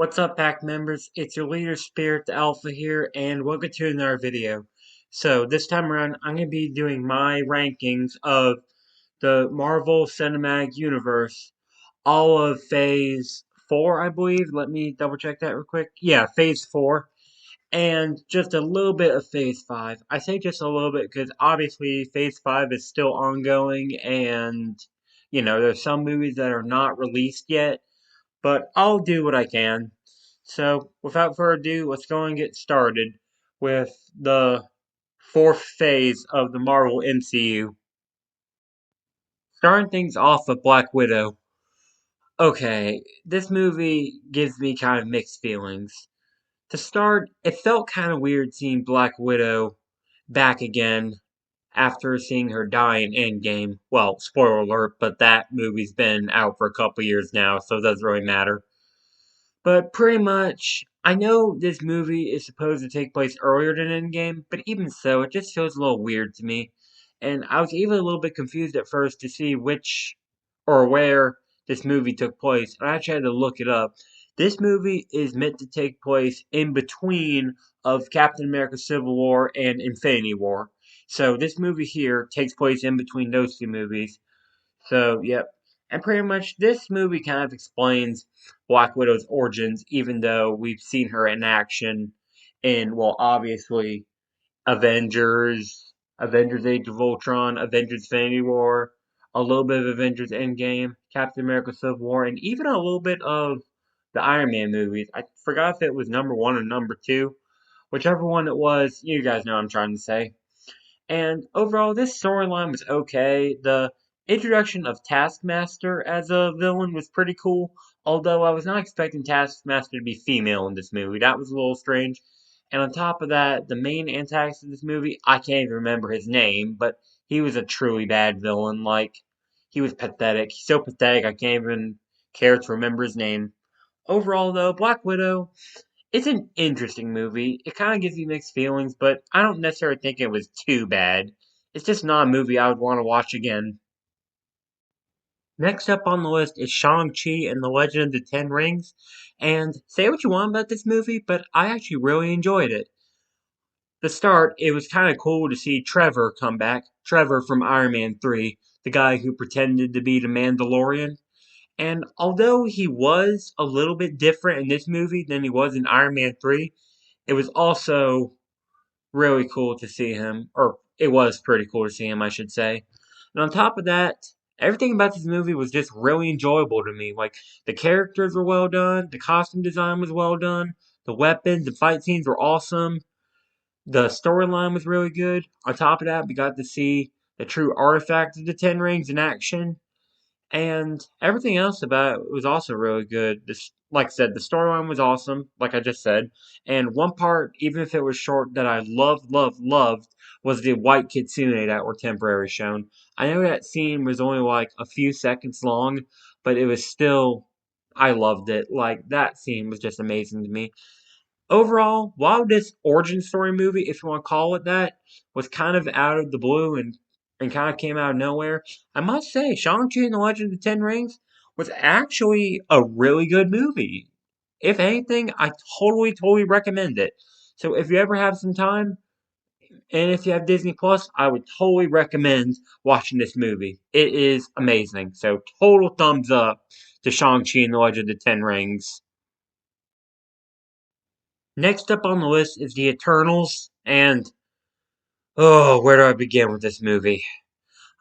What's up, pack members? It's your leader, Spirit the Alpha here, and welcome to another video. So, this time around, I'm going to be doing my rankings of the Marvel Cinematic Universe, all of Phase 4, I believe. Let me double check that real quick. Yeah, Phase 4, and just a little bit of Phase 5. I say just a little bit because obviously Phase 5 is still ongoing, and, there's some movies that are not released yet, but I'll do what I can. So, without further ado, let's go and get started with the fourth phase of the Marvel MCU. Starting things off with Black Widow. Okay, this movie gives me kind of mixed feelings. To start, it felt kind of weird seeing Black Widow back again after seeing her die in Endgame. Well, spoiler alert, but that movie's been out for a couple years now, so it doesn't really matter. But pretty much, I know this movie is supposed to take place earlier than Endgame, but even so, it just feels a little weird to me. And I was even a little bit confused at first to see which or where this movie took place. I actually had to look it up. This movie is meant to take place in between of Captain America Civil War and Infinity War. So this movie here takes place in between those two movies. So, yep. And pretty much this movie kind of explains Black Widow's origins, even though we've seen her in action in, well, obviously, Avengers Age of Ultron, Avengers Infinity War, a little bit of Avengers Endgame, Captain America Civil War, and even a little bit of the Iron Man movies. I forgot if it was number one or number two. Whichever one it was, you guys know what I'm trying to say. And overall, this storyline was okay. The introduction of Taskmaster as a villain was pretty cool, although I was not expecting Taskmaster to be female in this movie. That was a little strange. And on top of that, the main antagonist of this movie, I can't even remember his name, but he was a truly bad villain. Like, he was pathetic. He's so pathetic, I can't even care to remember his name. Overall, though, Black Widow, it's an interesting movie. It kind of gives you mixed feelings, but I don't necessarily think it was too bad. It's just not a movie I would want to watch again. Next up on the list is Shang-Chi and the Legend of the Ten Rings. And say what you want about this movie, but I actually really enjoyed it. The start, it was kind of cool to see Trevor come back. Trevor from Iron Man 3, the guy who pretended to be the Mandalorian. And although he was a little bit different in this movie than he was in Iron Man 3, it was also really cool to see him, or it was pretty cool to see him, I should say. And on top of that, everything about this movie was just really enjoyable to me. Like, the characters were well done, the costume design was well done, the weapons, the fight scenes were awesome, the storyline was really good. On top of that, we got to see the true artifact of the Ten Rings in action. And everything else about it was also really good. This, like I said, the storyline was awesome, like I just said. And one part, even if it was short, that I loved, was the white kitsune that were temporarily shown. I know that scene was only like a few seconds long, but it was still, I loved it. Like, that scene was just amazing to me. Overall, while this origin story movie, if you want to call it that, was kind of out of the blue and kind of came out of nowhere, I must say, Shang-Chi and the Legend of the Ten Rings was actually a really good movie. If anything, I totally recommend it. So if you ever have some time, and if you have Disney Plus, I would totally recommend watching this movie. It is amazing. So total thumbs up to Shang-Chi and the Legend of the Ten Rings. Next up on the list is the Eternals, and oh, where do I begin with this movie?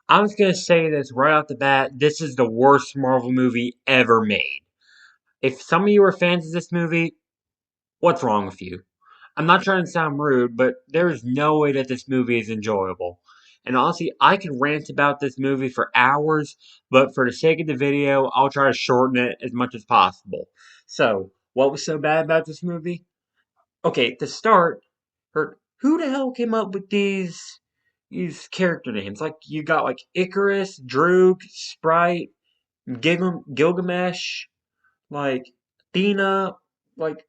I was gonna say this right off the bat. This is the worst Marvel movie ever made. If some of you are fans of this movie, what's wrong with you? I'm not trying to sound rude, but there is no way that this movie is enjoyable. And honestly, I could rant about this movie for hours, but for the sake of the video, I'll try to shorten it as much as possible. So, what was so bad about this movie? Okay, to start, who the hell came up with these character names? Like, you got like Icarus, Droog, Sprite, Gilgamesh, like Athena. Like,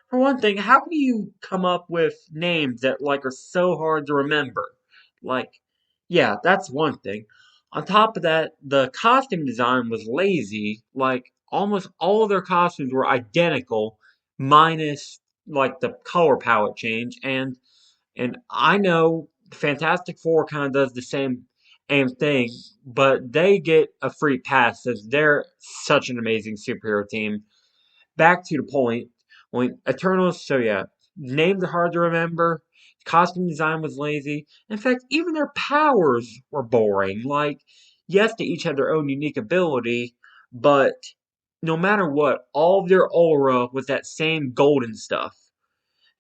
for one thing, how do you come up with names that like are so hard to remember? Like, yeah, that's one thing. On top of that, the costume design was lazy. Like, almost all of their costumes were identical, minus like the color palette change. And I know Fantastic Four kind of does the same thing, but they get a free pass as they're such an amazing superhero team. Back to the point, when Eternals, so yeah, names are hard to remember. Costume design was lazy. In fact, even their powers were boring. Like, yes, they each had their own unique ability, but no matter what, all of their aura was that same golden stuff.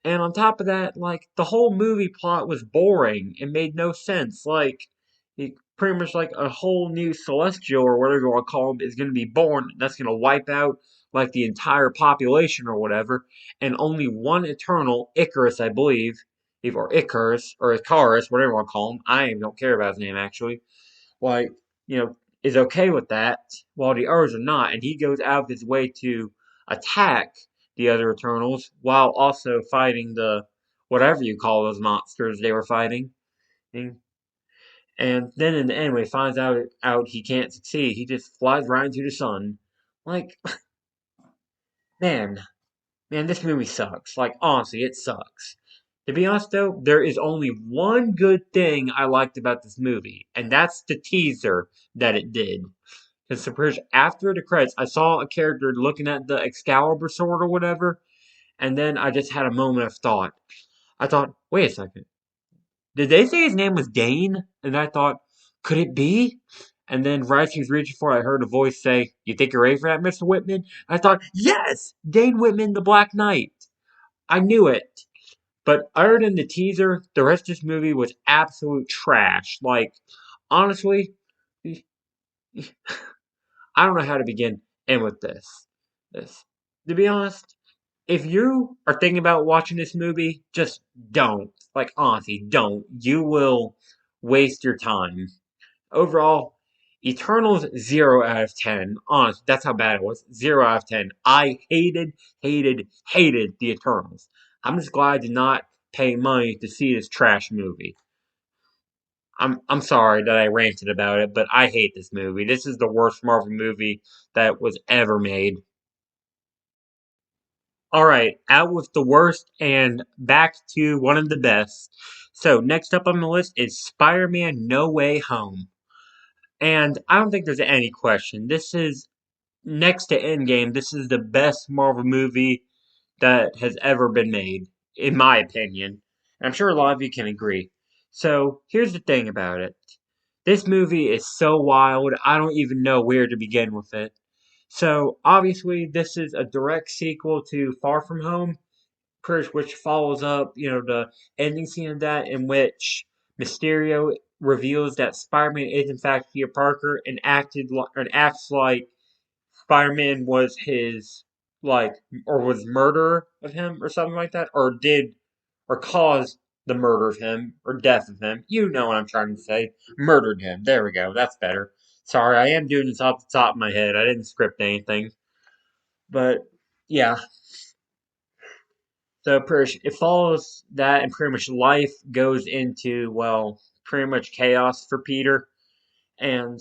And on top of that, like the whole movie plot was boring. It made no sense. Like pretty much like a whole new celestial or whatever you want to call him is going to be born. That's going to wipe out like the entire population or whatever. And only one Eternal, Icarus, I believe, or Icarus or Icarus, whatever you want to call him. I don't care about his name actually. Like you know, is okay with that, while the others are not, and he goes out of his way to attack the other Eternals while also fighting the whatever you call those monsters they were fighting. And then in the end, when he finds out he can't succeed, he just flies right into the sun. Like, man, man, this movie sucks. Like, honestly, it sucks. To be honest, though, there is only one good thing I liked about this movie, and that's the teaser that it did. Because after the credits, I saw a character looking at the Excalibur sword or whatever, and then I just had a moment of thought. I thought, wait a second, did they say his name was Dane? And I thought, could it be? And then right as he was reaching for it, I heard a voice say, "You think you're ready for that, Mr. Whitman?" I thought, yes, Dane Whitman, the Black Knight. I knew it. But other than the teaser, the rest of this movie was absolute trash. Like, honestly, I don't know how to begin in with this. To be honest, if you are thinking about watching this movie, just don't. Like, honestly, don't. You will waste your time. Overall, Eternals 0 out of 10. Honest, that's how bad it was. 0 out of 10. I hated the Eternals. I'm just glad I did not pay money to see this trash movie. I'm sorry that I ranted about it, but I hate this movie. This is the worst Marvel movie that was ever made. All right, out with the worst and back to one of the best. So, next up on the list is Spider Man No Way Home. And I don't think there's any question. This is, next to Endgame, this is the best Marvel movie that has ever been made, in my opinion. And I'm sure a lot of you can agree. So, here's the thing about it this movie is so wild, I don't even know where to begin with it. So, obviously, this is a direct sequel to Far From Home, which follows up, the ending scene of that, in which Mysterio reveals that Spider-Man is in fact Peter Parker and acts like Spider-Man was his like or was murderer of him or something like that, or caused the murder of him or death of him. You know what I'm trying to say. Murdered him. There we go. That's better. Sorry, I am doing this off the top of my head. I didn't script anything. But yeah, so it follows that, and pretty much life goes into, well, pretty much chaos for Peter. And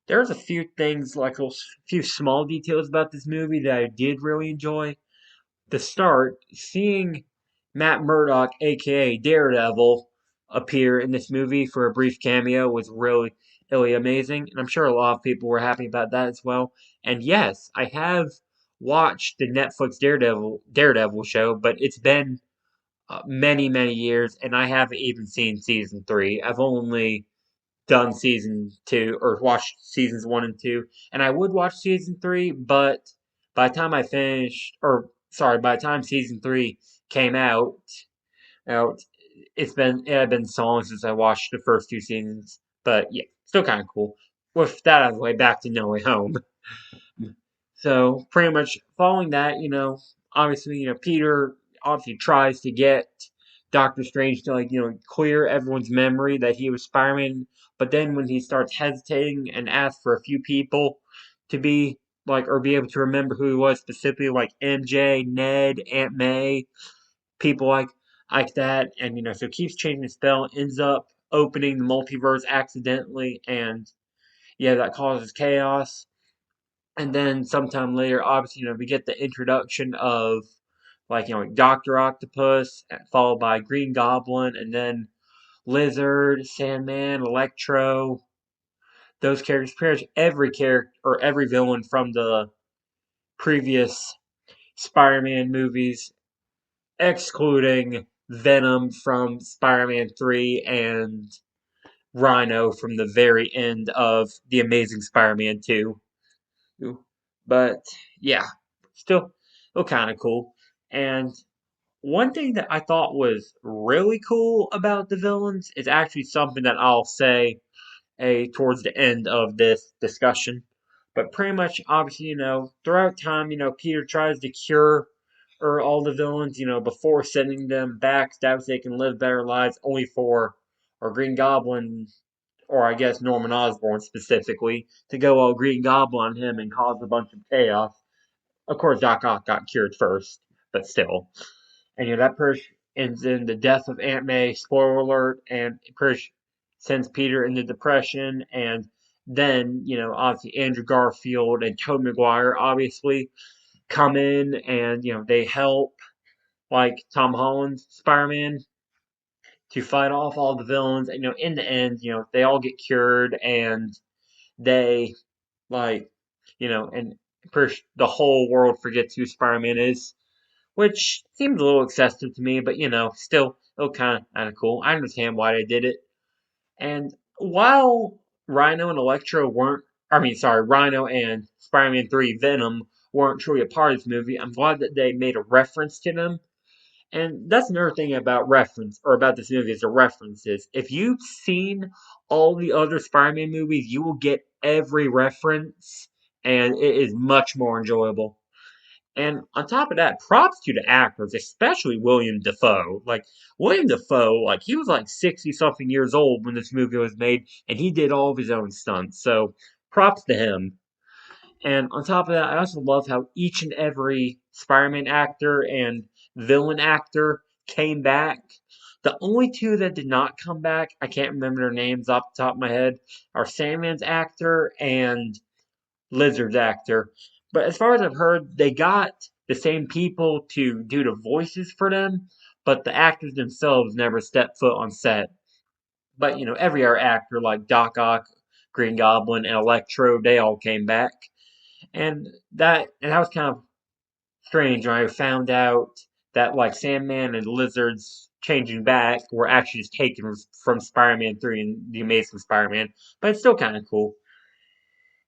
there's a few things, like a few small details about this movie that I did really enjoy. The start, seeing Matt Murdock, aka Daredevil, appear in this movie for a brief cameo was really amazing, and I'm sure a lot of people were happy about that as well. And yes, I have watched the Netflix Daredevil show, but it's been many years, and I haven't even seen season three. I've only done season two or watched seasons one and two, and I would watch season three, but by the time I finished, or sorry, by the time season three came out, it had been so long since I watched the first two seasons. But yeah, still kind of cool. With that out of the way, back to No Way Home. So pretty much following that, obviously, Peter obviously tries to get Doctor Strange to clear everyone's memory that he was Spider-Man, but then when he starts hesitating and asks for a few people to be or be able to remember who he was, specifically like MJ, Ned, Aunt May, people like that, and so keeps changing the spell, ends up opening the multiverse accidentally, and yeah, that causes chaos. And then sometime later, obviously, we get the introduction of Doctor Octopus, followed by Green Goblin, and then Lizard, Sandman, Electro. Those characters, pretty much every character or every villain from the previous Spider-Man movies, excluding Venom from Spider-Man 3 and Rhino from the very end of The Amazing Spider-Man 2. But yeah, still kind of cool. And one thing that I thought was really cool about the villains is actually something that I'll say towards the end of this discussion. But pretty much, obviously, throughout time, Peter tries to cure all the villains, before sending them back so they can live better lives, only for or Green Goblin, or I guess Norman Osborn specifically, to go all Green Goblin on him and cause a bunch of chaos. Of course, Doc Ock got cured first, but still. And that person ends in the death of Aunt May, spoiler alert, and sends Peter into depression. And then, obviously Andrew Garfield and Tobey Maguire obviously come in and, they help like Tom Holland's Spider-Man to fight off all the villains. And, in the end, they all get cured and they like, and the whole world forgets who Spider-Man is, which seems a little excessive to me, but still kind of cool. I understand why they did it. And while Rhino and Electro weren't, I mean, sorry, Rhino and Spider-Man 3 Venom weren't truly a part of this movie, I'm glad that they made a reference to them. And that's another thing about reference, or about this movie, is the references. If you've seen all the other Spider-Man movies, you will get every reference, and it is much more enjoyable. And on top of that, props to the actors, especially William Dafoe. Like William Dafoe, he was like 60 something years old when this movie was made, and he did all of his own stunts. So props to him. And on top of that, I also love how each and every Spider-Man actor and villain actor came back. The only two that did not come back, I can't remember their names off the top of my head, are Sandman's actor and Lizard's actor. But as far as I've heard, they got the same people to do the voices for them, but the actors themselves never stepped foot on set. But every other actor like Doc Ock, Green Goblin, and Electro, they all came back. And that was kind of strange when I found out that Sandman and Lizard's changing back were actually just taken from Spider-Man 3 and The Amazing Spider-Man. But it's still kind of cool.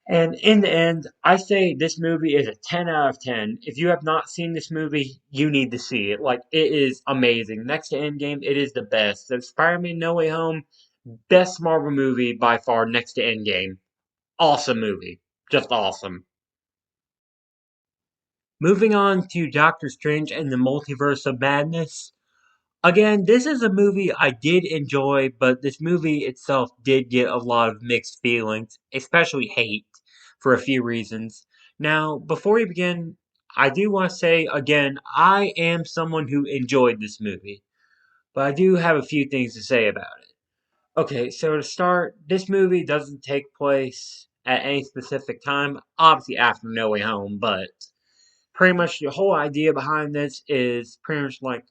And in the end, I say this movie is a 10 out of 10. If you have not seen this movie, you need to see it. It is amazing. Next to Endgame, it is the best. So Spider-Man No Way Home, best Marvel movie by far next to Endgame. Awesome movie. Just awesome. Moving on to Doctor Strange and the Multiverse of Madness. Again, this is a movie I did enjoy, but this movie itself did get a lot of mixed feelings, especially hate, for a few reasons. Now, before we begin, I do want to say again, I am someone who enjoyed this movie, but I do have a few things to say about it. Okay, so to start, this movie doesn't take place at any specific time, obviously after No Way Home, but pretty much the whole idea behind this is pretty much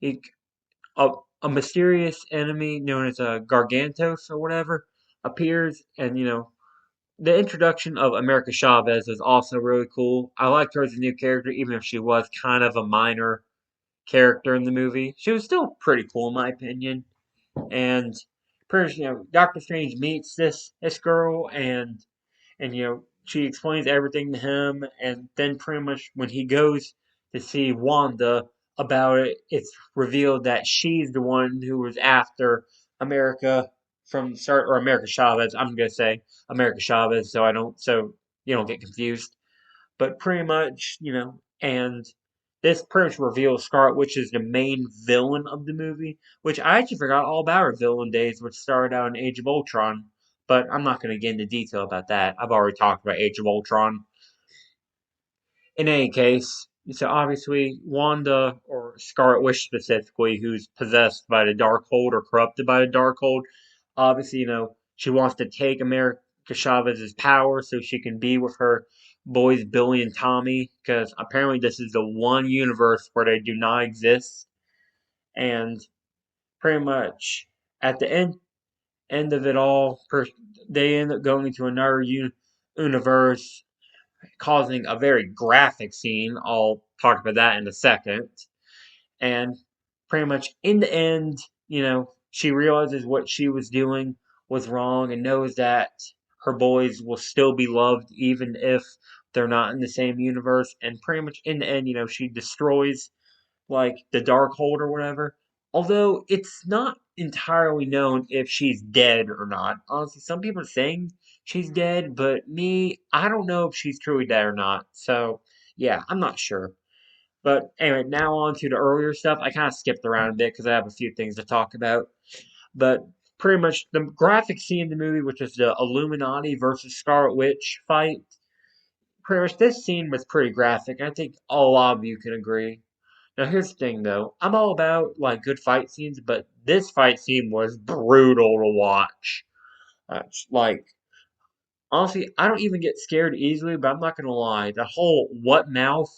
it, a, a mysterious enemy known as a Gargantos or whatever appears, and the introduction of America Chavez is also really cool. I liked her as a new character, even if she was kind of a minor character in the movie. She was still pretty cool in my opinion, and pretty much, Doctor Strange meets this girl, and she explains everything to him, and then pretty much when he goes to see Wanda about it, it's revealed that she's the one who was after America from the start, or America Chavez. I'm gonna say America Chavez, so you don't get confused. But pretty much, and this pretty much reveals Scarlet Witch is the main villain of the movie, which I actually forgot all about her villain days, which started out in Age of Ultron. But I'm not going to get into detail about that. I've already talked about Age of Ultron. In any case, so obviously Wanda, or Scarlet Witch specifically, who's possessed by the Darkhold or corrupted by the Darkhold, obviously, she wants to take America Chavez's power so she can be with her boys Billy and Tommy, because apparently this is the one universe where they do not exist, and pretty much at the end of it all, they end up going into another universe, causing a very graphic scene. I'll talk about that in a second. And pretty much in the end, she realizes what she was doing was wrong and knows that her boys will still be loved even if they're not in the same universe. And pretty much in the end, she destroys like the Darkhold or whatever. Although it's not entirely known if she's dead or not. Honestly, some people are saying she's dead, but me, I don't know if she's truly dead or not. So, yeah, I'm not sure. But anyway, now on to the earlier stuff. I kind of skipped around a bit because I have a few things to talk about. But pretty much the graphic scene in the movie, which is the Illuminati versus Scarlet Witch fight, pretty much this scene was pretty graphic. I think a lot of you can agree. Now here's the thing though, I'm all about like good fight scenes, but this fight scene was brutal to watch. Like honestly, I don't even get scared easily, but I'm not gonna lie. The whole what mouth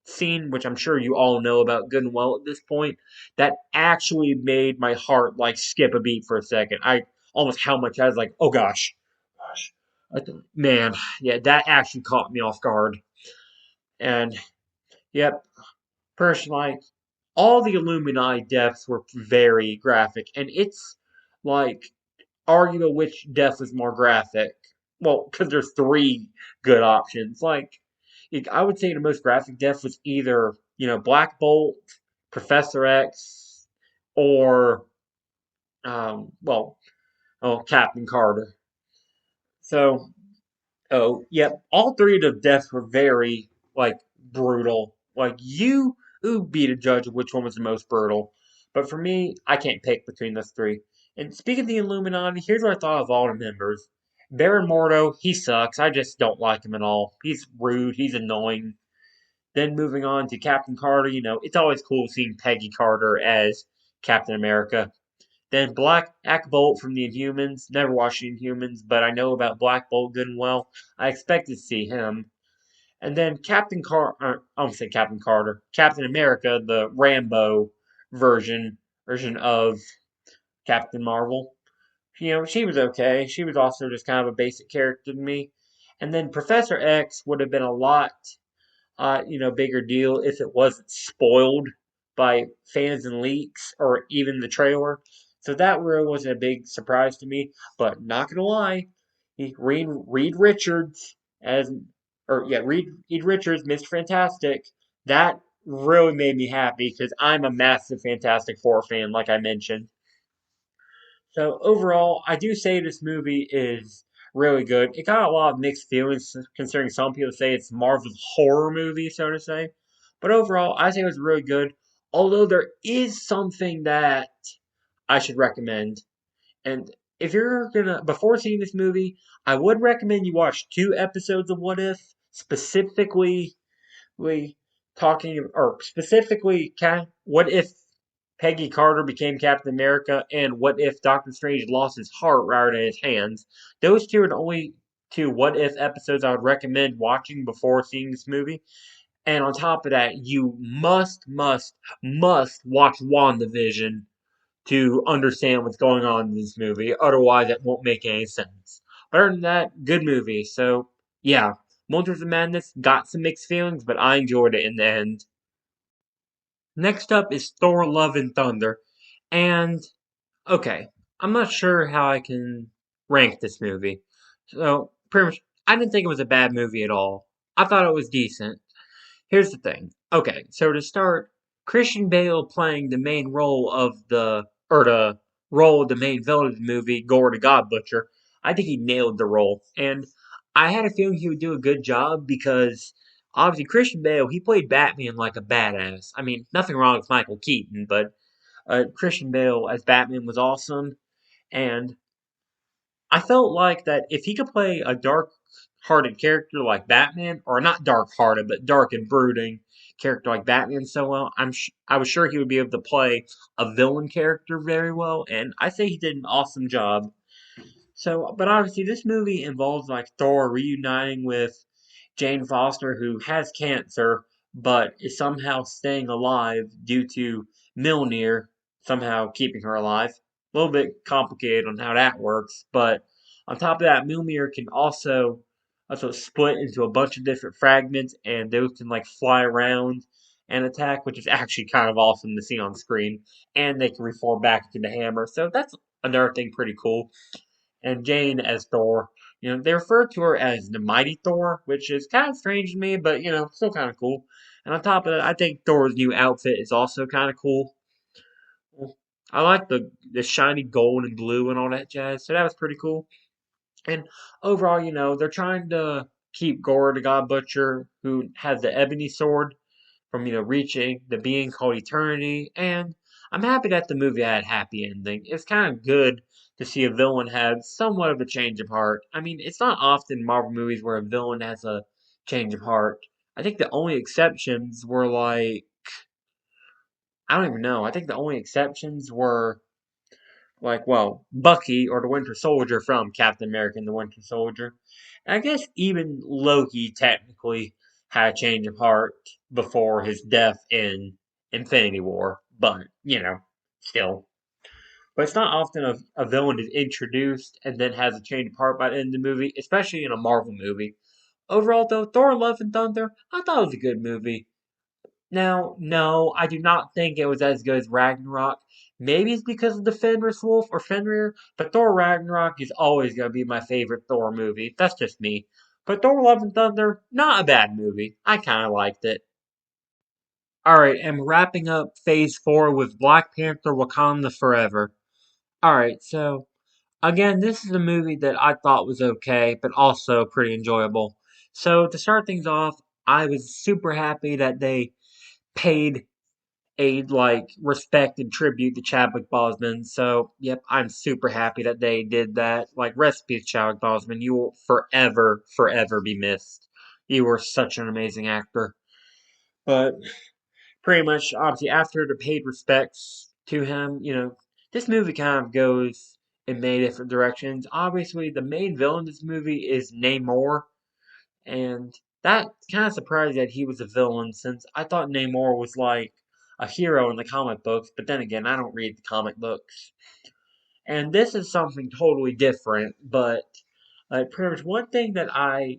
scene, which I'm sure you all know about good and well at this point, that actually made my heart like skip a beat for a second. I almost how much I was like, oh gosh, man, yeah, that actually caught me off guard. And yep, personally, all the Illuminati deaths were very graphic, and it's like arguable which death was more graphic. Well, because there's three good options. Like, I would say the most graphic death was either Black Bolt, Professor X, or well, oh Captain Carter. So oh, yep. All three of the deaths were very like brutal. Like you would be the judge of which one was the most brutal. But for me, I can't pick between those three. And speaking of the Illuminati, here's what I thought of all the members. Baron Mordo, he sucks. I just don't like him at all. He's rude. He's annoying. Then moving on to Captain Carter, it's always cool seeing Peggy Carter as Captain America. Then Black Bolt from the Inhumans. Never watched the Inhumans, but I know about Black Bolt good and well. I expect to see him. And then I don't say Captain Carter, Captain America, the Rambo version of Captain Marvel. She was okay. She was also just kind of a basic character to me. And then Professor X would have been a lot bigger deal if it wasn't spoiled by fans and leaks or even the trailer. So that really wasn't a big surprise to me. But not gonna lie, Reed Richards as Reed Richards, Mr. Fantastic. That really made me happy because I'm a massive Fantastic Four fan, like I mentioned. So overall, I do say this movie is really good. It got a lot of mixed feelings considering some people say it's Marvel's horror movie, so to say. But overall, I say it was really good. Although there is something that I should recommend. And if you're gonna before seeing this movie, I would recommend you watch 2 episodes of What If, specifically talking or specifically what if Peggy Carter became Captain America and what if Doctor Strange lost his heart right in his hands. Those two are the only two what if episodes I would recommend watching before seeing this movie. And on top of that, you must watch WandaVision to understand what's going on in this movie. Otherwise, it won't make any sense. Other than that, good movie. So, yeah, Multiverse of Madness got some mixed feelings, but I enjoyed it in the end. Next up is Thor Love and Thunder. And, okay, I'm not sure how I can rank this movie. So, pretty much, I didn't think it was a bad movie at all. I thought it was decent. Here's the thing. Okay, so to start, Christian Bale playing the main role of the role of the main villain of the movie, Gore the God Butcher. I think he nailed the role, and I had a feeling he would do a good job because obviously Christian Bale he played Batman like a badass. I mean, nothing wrong with Michael Keaton, but Christian Bale as Batman was awesome, and I felt like that if he could play a dark-hearted character like Batman, or not dark-hearted, but dark and brooding character like Batman so well, I was sure he would be able to play a villain character very well, and I say he did an awesome job. So, but obviously this movie involves like Thor reuniting with Jane Foster, who has cancer but is somehow staying alive due to Milner somehow keeping her alive. A little bit complicated on how that works, but on top of that, Milner can also split into a bunch of different fragments, and those can like fly around and attack, which is actually kind of awesome to see on screen. And they can reform back into the hammer, so that's another thing pretty cool. And Jane as Thor. They refer to her as the Mighty Thor, which is kind of strange to me, but still kind of cool. And on top of that, I think Thor's new outfit is also kind of cool. I like the shiny gold and blue and all that jazz, so that was pretty cool. And overall, they're trying to keep Gore the God Butcher, who has the ebony sword, from reaching the being called eternity. And I'm happy that the movie had a happy ending. It's kind of good to see a villain have somewhat of a change of heart. I mean, it's not often in Marvel movies where a villain has a change of heart. I think the only exceptions were like, I don't even know. I think the only exceptions were like, well, Bucky or the Winter Soldier from Captain America and the Winter Soldier. And I guess even Loki technically had a change of heart before his death in Infinity War, but, still. But it's not often a villain is introduced and then has a change of heart by the end of the movie, especially in a Marvel movie. Overall, though, Thor Love and Thunder, I thought it was a good movie. Now, no, I do not think it was as good as Ragnarok. Maybe it's because of the Fenris Wolf or Fenrir, but Thor Ragnarok is always going to be my favorite Thor movie. That's just me. But Thor Love and Thunder, not a bad movie. I kind of liked it. Alright, and wrapping up Phase 4 with Black Panther Wakanda Forever. Alright, so, again, this is a movie that I thought was okay, but also pretty enjoyable. So, to start things off, I was super happy that they paid a like respect and tribute to Chadwick Boseman. So, yep, I'm super happy that they did that. Like, rest in peace, Chadwick Boseman. You will forever, forever be missed. You were such an amazing actor. But pretty much, obviously, after the paid respects to him, this movie kind of goes in many different directions. Obviously, the main villain of this movie is Namor, and that kind of surprised that he was a villain since I thought Namor was like a hero in the comic books, but then again, I don't read the comic books. And this is something totally different, but pretty much one thing that I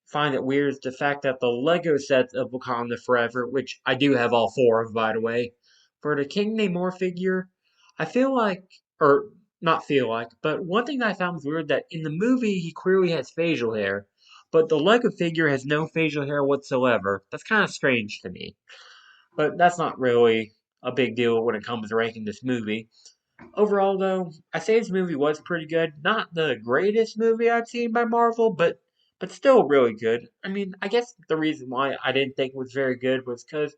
find it weird is the fact that the Lego sets of Wakanda Forever, which I do have all four of, by the way, for the King Namor figure, I feel like, or not feel like, but one thing that I found was weird that in the movie he clearly has facial hair, but the Lego figure has no facial hair whatsoever. That's kind of strange to me. But that's not really a big deal when it comes to ranking this movie. Overall, though, I say this movie was pretty good. Not the greatest movie I've seen by Marvel, but still really good. I mean, I guess the reason why I didn't think it was very good was because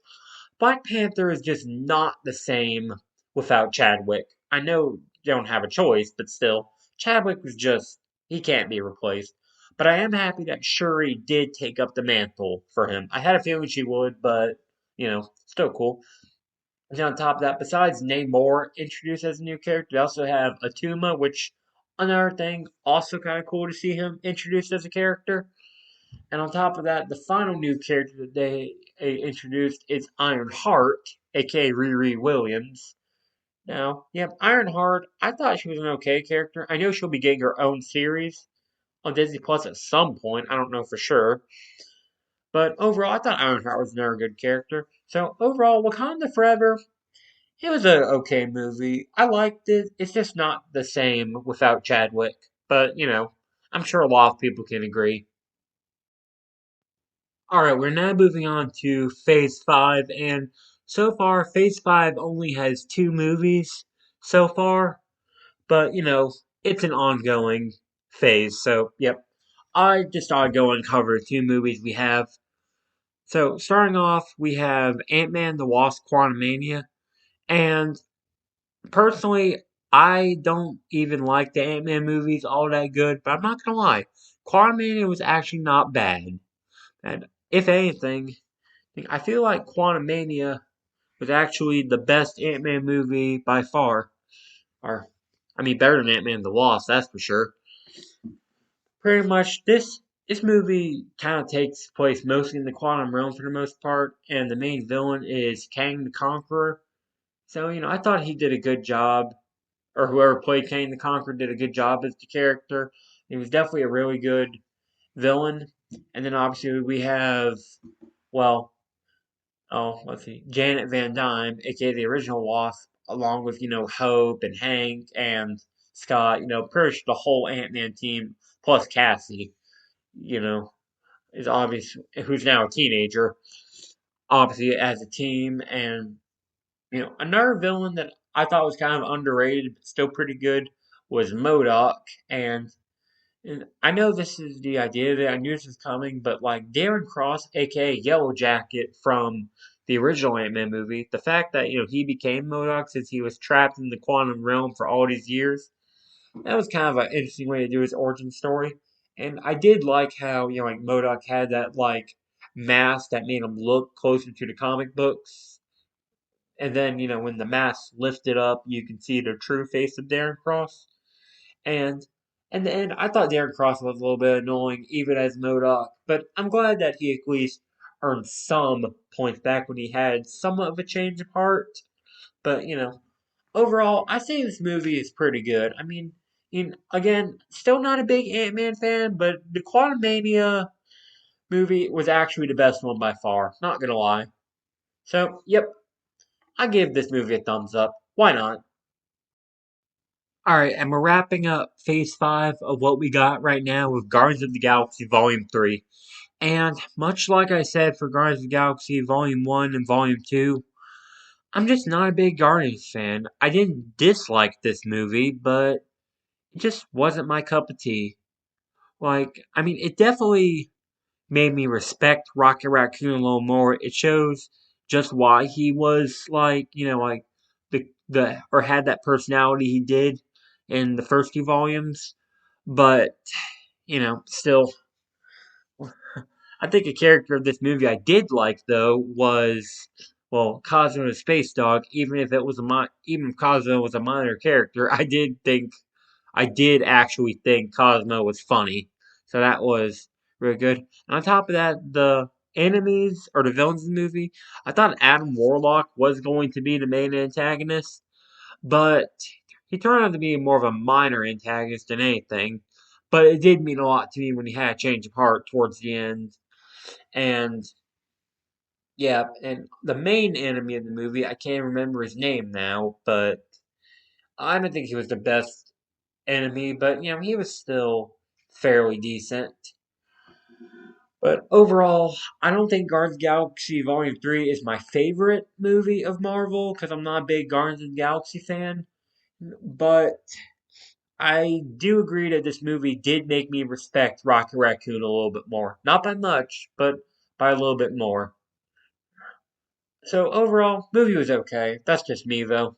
Black Panther is just not the same without Chadwick. I know you don't have a choice, but still, Chadwick was just he can't be replaced. But I am happy that Shuri did take up the mantle for him. I had a feeling she would, but still cool. And on top of that, besides Namor introduced as a new character, we also have Atuma, which another thing, also kind of cool to see him introduced as a character. And on top of that, the final new character that they introduced is Ironheart, aka Riri Williams. Now, yep, Ironheart, I thought she was an okay character. I know she'll be getting her own series on Disney Plus at some point. I don't know for sure. But overall, I thought Ironheart was another good character. So overall, Wakanda Forever, it was a okay movie. I liked it. It's just not the same without Chadwick. But, I'm sure a lot of people can agree. Alright, we're now moving on to Phase 5, and so far, Phase 5 only has two movies so far, but, it's an ongoing phase, so, yep. I just thought I'd go and cover two movies we have. So, starting off, we have Ant-Man the Wasp Quantumania, and personally, I don't even like the Ant-Man movies all that good, but I'm not gonna lie, Quantumania was actually not bad. And if anything, I feel like Quantumania was actually the best Ant-Man movie by far. Or, I mean, better than Ant-Man and the Wasp, that's for sure. Pretty much, this this movie kind of takes place mostly in the quantum realm for the most part, and the main villain is Kang the Conqueror. So, I thought he did a good job, or whoever played Kang the Conqueror did a good job as the character. He was definitely a really good villain. And then obviously we have, well, let's see, Janet Van Dyne, aka the original Wasp, along with, Hope and Hank and Scott, pretty much the whole Ant-Man team, plus Cassie, you know, is obvious, who's now a teenager, obviously as a team. And, another villain that I thought was kind of underrated, but still pretty good, was MODOK. And I know this is the idea that I knew this was coming, but like Darren Cross, aka Yellow Jacket from the original Ant-Man movie, the fact that he became MODOK since he was trapped in the quantum realm for all these years, that was kind of an interesting way to do his origin story. And I did like how like MODOK had that like mask that made him look closer to the comic books. And then when the mask lifted up, you can see the true face of Darren Cross. And in the end, I thought Darren Cross was a little bit annoying, even as MODOK, but I'm glad that he at least earned some points back when he had somewhat of a change of heart. But, overall, I say this movie is pretty good. I mean, again, still not a big Ant-Man fan, but the Quantumania movie was actually the best one by far. Not gonna lie. So, yep, I give this movie a thumbs up. Why not? Alright, and we're wrapping up phase 5 of what we got right now with Guardians of the Galaxy Volume 3. And much like I said for Guardians of the Galaxy Volume 1 and Volume 2, I'm just not a big Guardians fan. I didn't dislike this movie, but it just wasn't my cup of tea. Like, I mean, it definitely made me respect Rocket Raccoon a little more. It shows just why he was like, like the or had that personality he did in the first two volumes. But, still, I think a character of this movie I did like though was, well, Cosmo the Space Dog. Even if it was even if Cosmo was a minor character, I did actually think Cosmo was funny. So that was really good. And on top of that, the enemies or the villains in the movie, I thought Adam Warlock was going to be the main antagonist, but he turned out to be more of a minor antagonist than anything. But it did mean a lot to me when he had a change of heart towards the end. And yeah, and the main enemy of the movie, I can't remember his name now, but I don't think he was the best enemy, but he was still fairly decent. But overall, I don't think Guardians of the Galaxy Volume 3 is my favorite movie of Marvel because I'm not a big Guardians of the Galaxy fan. But I do agree that this movie did make me respect Rocket Raccoon a little bit more. Not by much, but by a little bit more. So overall, movie was okay. That's just me though.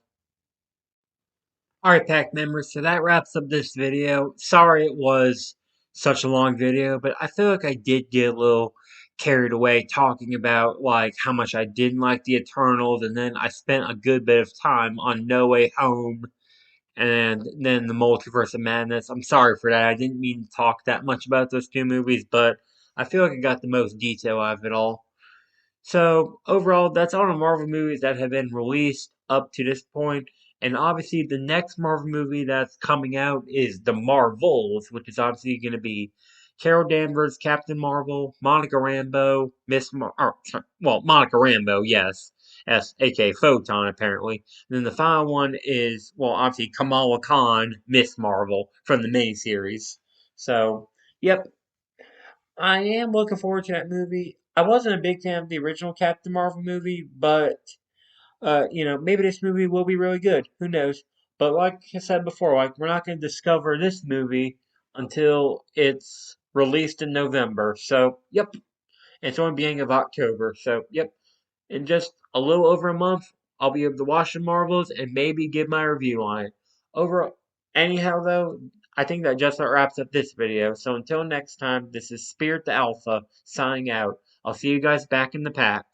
Alright, pack members, so that wraps up this video. Sorry it was such a long video, but I feel like I did get a little carried away talking about like how much I didn't like the Eternals, and then I spent a good bit of time on No Way Home and then the Multiverse of Madness. I'm sorry for that. I didn't mean to talk that much about those two movies, but I feel like I got the most detail out of it all. So overall, that's all the Marvel movies that have been released up to this point. And obviously, the next Marvel movie that's coming out is The Marvels, which is obviously going to be Carol Danvers, Captain Marvel, Monica Rambeau, Monica Rambeau, yes, aka Photon, apparently. And then the final one is, well, obviously Kamala Khan, Miss Marvel from the miniseries. So, yep, I am looking forward to that movie. I wasn't a big fan of the original Captain Marvel movie, but maybe this movie will be really good. Who knows? But like I said before, like we're not going to discover this movie until it's released in November. So, yep, it's on the beginning of October. So, yep, in just a little over a month, I'll be able to watch the Marvels and maybe give my review on it. Over, anyhow, though, I think that just about wraps up this video. So until next time, this is Spirit the Alpha signing out. I'll see you guys back in the pack.